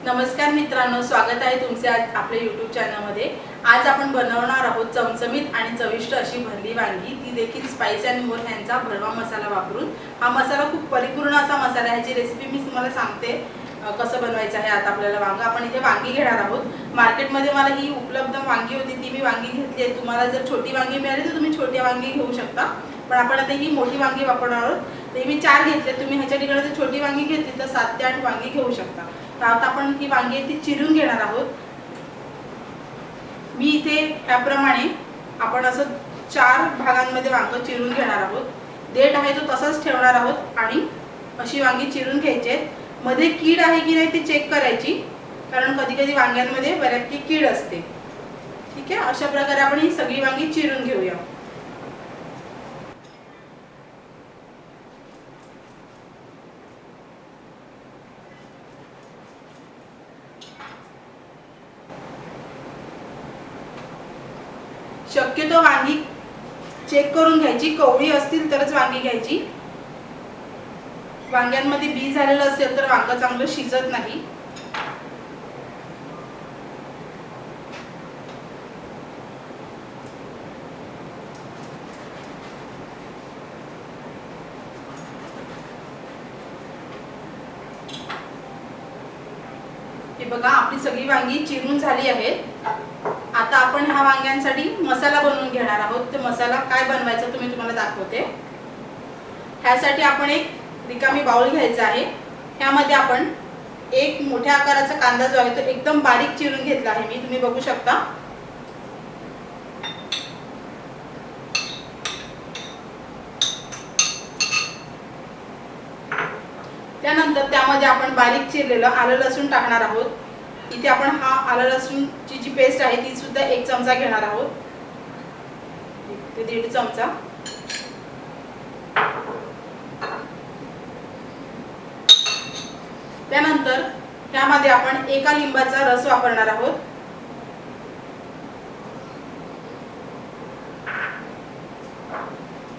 नमस्कार मित्रांनो, स्वागत आहे तुमचे आज आपल्या YouTube चॅनलमध्ये। आज आपण बनवणार आहोत चमचमीत आणि चविष्ट अशी भरली वांगी, ती देखील स्पाइस अँड मोर ह्यांचा भरवा मसाला वापरून। हा मसाला खूप परिपूर्ण असा मसाला आहे, याची रेसिपी मी तुम्हाला सांगते कसं बनवायचं आहे। आता आपल्याला आपण इथे वांगी घेणार आहोत। मार्केटमध्ये मला ही उपलब्ध वांगी होती, ती मी वांगी घेतली आहे। तुम्हाला जर छोटी वांगी मिळाली तर तुम्ही छोटी वांगी घेऊ शकता, पण आपण आता ही मोठी वांगी वापरणार आहोत। तर मी 4 घेतले, तुम्ही ह्याच्या ठिकाणी जर छोटी वांगी घेतली तर 7 ते 8 वांगी घेऊ शकता। तर आता आपण ही वांगी ती चिरून घेणार आहोत। मी इथे याप्रमाणे आपण असं 4 भागांमध्ये वांग चिरून घेणार आहोत। देठ आहे तो तसाच ठेवणार आहोत आणि अशी वांगी चिरून घ्यायची। मध्ये कीड आहे की नाही ते चेक करायची, कारण कधी कधी वांग्यांमध्ये बऱ्यापैकी कीड असते। ठीक आहे, अशा प्रकारे आपण ही सगळी वांगी चिरून घेऊया। शक्यतो वांगी चेक करून घ्यायची, कवळी असतील तरच वांगी घ्यायची। वांग्यांमध्ये बी झालेलं असेल तर वांग चांगलं शिजत नाही। हे बघा, आपली सगळी वांगी चिरून झाली आहेत। आता आपण ह्या वांग्यांसाठी मसाला बनवून घेणार आहोत। ते मसाला काय बनवायचा ते मी तुम्हाला दाखवते। ह्यासाठी आपण एक रिकामी बाउल घ्यायचा आहे। ह्यामध्ये आपण एक मोठ्या आकाराचा कांदा जो आहे तो एकदम बारीक चिरून घेतला आहे मी, तुम्ही बघू शकता। त्यानंतर त्यामध्ये आपण बारीक चिरलेलं आलं लसूण टाकणार आहोत। इथे आपण हा आलं लसूणची जी पेस्ट आहे ती सुद्धा 1 चमचा घेणार आहोत, ते 1.5 चमचा। त्यानंतर त्यामध्ये आपण 1 लिंबाचा रस वापरणार आहोत।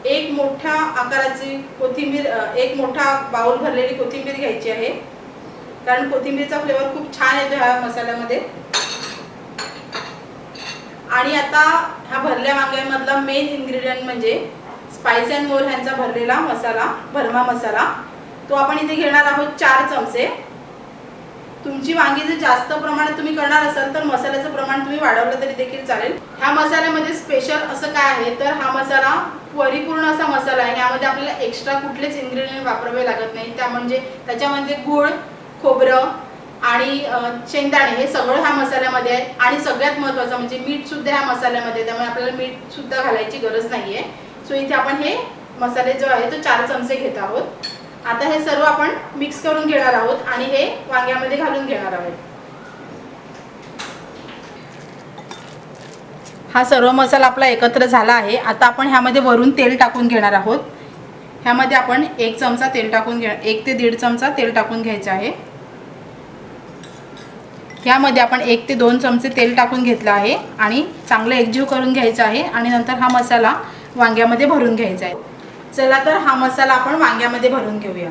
एक मोठ्या आकाराची कोथिंबीर, एक मोठा बाउल भरलेली कोथिंबीर घ्यायची आहे, कारण कोथिंबीरचा फ्लेवर खूप छान येतो ह्या मसाल्यामध्ये। आणि आता ह्या भरल्या वांग्यामधला मेन इन्ग्रेडियंट म्हणजे स्पाइस अँड मोर ह्यांचा भरलेला मसाला, भरमा मसाला, तो आपण इथे घेणार आहोत 4 चमचे। तुमची वांगी जर जास्त प्रमाणात तुम्ही करणार असाल तर मसाल्याचं प्रमाण तुम्ही वाढवलं तरी देखील चालेल। ह्या मसाल्यामध्ये स्पेशल असं काय आहे तर हा मसाला परिपूर्ण असा मसाला आहे। यामध्ये आपल्याला एक्स्ट्रा कुठलेच इन्ग्रेडियंट वापरावे लागत नाही। त्या म्हणजे त्याच्यामध्ये गूळ, खोबरं आणि शेंगदाणे हे सगळं ह्या मसाल्यामध्ये आहे। आणि सगळ्यात महत्त्वाचं म्हणजे मीठ सुद्धा ह्या मसाल्यामध्ये, त्यामुळे आपल्याला मीठ सुद्धा घालायची गरज नाहीये। सो इथे आपण हे मसाले जो आहे तो 4 चमचे घेत आहोत। आता हे सर्व आपण मिक्स करून घेणार आहोत आणि हे वांग्यामध्ये घालून घेणार आहोत। हा सर्व मसाला आपला एकत्र झाला आहे। आता आपण ह्यामध्ये वरून तेल टाकून घेणार आहोत। ह्यामध्ये आपण 1 चमचा तेल टाकून 1 ते 1.5 चमचा तेल टाकून घ्यायचे आहे। ह्यामध्ये आपण 1 ते 2 चमचे तेल टाकून घेतलं आहे आणि चांगलं एकजीव करून घ्यायचं आहे आणि नंतर हा मसाला वांग्यामध्ये भरून घ्यायचा आहे। चला तर हा मसाला आपण वांग्यामध्ये भरून घेऊया।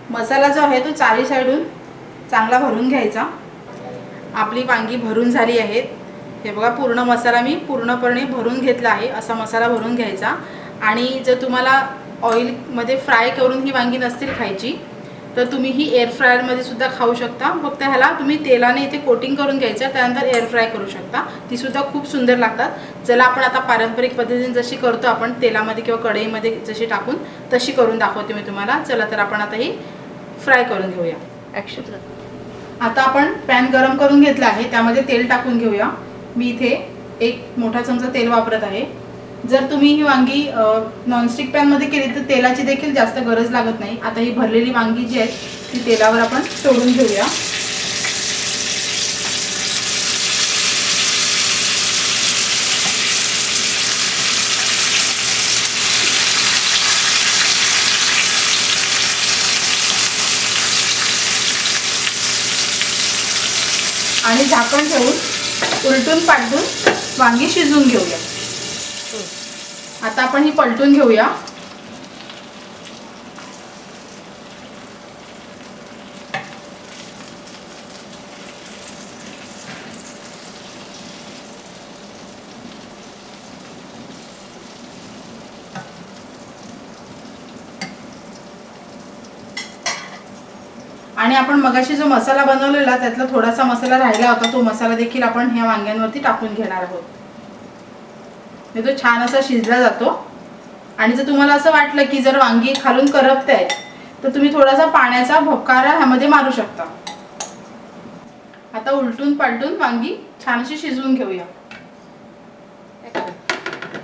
मसाला जो आहे तो चारी साइडून चांगला भरून घ्यायचा। आपली वांगी भरून झाली आहेत। हे बघा, पूर्ण मसाला मी पूर्णपणे भरून घेतला आहे। असा मसाला भरून घ्यायचा। आणि जर तुम्हाला ऑइल मध्ये फ्राय करून ही वांगी नसतील खायची तर तुम्ही ही एअर फ्रायर मध्ये सुद्धा खाऊ शकता। फक्त ह्याला तुम्ही तेलाने इथे कोटिंग करून घ्यायचं, त्यानंतर एअर फ्राय करू शकता, ती सुद्धा खूप सुंदर लागतात। चला आपण आता पारंपरिक पद्धतीने जशी करतो आपण तेलामध्ये किंवा कढईमध्ये जशी टाकून तशी करून दाखवते मी तुम्हाला। चला तर आपण आता ही फ्राय करून घेऊया। आता आपण पॅन गरम करून घेतला आहे, त्यामध्ये तेल टाकून घेऊया। मी इथे 1 मोठा चमचा तेल वापरत आहे। जर तुम्ही ही वांगी नॉनस्टिक पॅन मध्ये केली तर तेलाची देखील जास्त गरज लागत नाही। आता ही भरलेली वांगी जी आहेत ती तेलावर आपण सोडून घेऊया। आणि झाकण ठेवून उलटून पालटून वांगी शिजवून घेऊया। आता आपण ही पलटून घेऊया। आणि आपण मगाशी जो मसाला बनवलेला त्यातला थोडासा मसाला राहिला होता, तो मसाला देखील आपण ह्या वांग्यांवरती टाकून घेणार आहोत। तो छान असा शिजला जातो। आणि जर तुम्हाला असं वाटलं की जर वांगी खालून करपतायत तर तुम्ही थोडासा पाण्याचा भपकारा ह्यामध्ये मारू शकता। आता उलटून पालटून वांगी छानशी शिजवून घेऊया।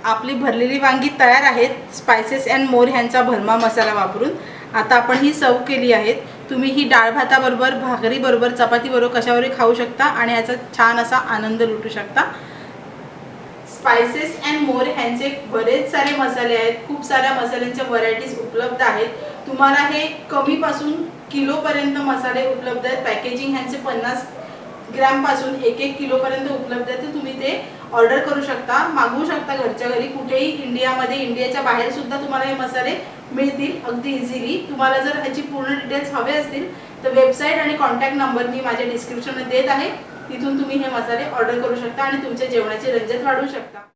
आपली भरलेली वांगी तयार आहेत स्पाइसेस अँड मोर ह्यांचा भरमा मसाला वापरून। आता आपण ही सर्व केली आहेत। तुम्ही ही डाळ भाताबरोबर, भाकरी बरोबर, चपाती बरोबर कशावरही खाऊ शकता आणि याचा छान असा आनंद लुटू शकता। स्पाइसेस अँड मोर ह्यांचे बरेच सारे मसाले आहेत, खूप साऱ्या मसाल्यांच्या व्हरायटीज उपलब्ध आहेत। तुम्हाला हे कमी पासून किलो पर्यंत मसाले उपलब्ध आहेत। पॅकेजिंग ह्यांचे 50 ग्रॅम पासून 1-1 किलो पर्यंत उपलब्ध आहे। तर तुम्ही ते ऑर्डर करू शकता, मागवू शकता घरच्या घरी, कुठेही इंडियामध्ये, इंडियाच्या बाहेर सुद्धा तुम्हाला हे मसाले मिळतील अगदी इझिली। तुम्हाला जर ह्याची पूर्ण डिटेल्स हवे असतील तर वेबसाईट आणि कॉन्टॅक्ट नंबर मी माझ्या डिस्क्रिप्शनमध्ये देत आहे, तिथून तुम्ही हे मसाले ऑर्डर करू शकता आणि तुमच्या जेवणाची रंजक वाढवू शकता।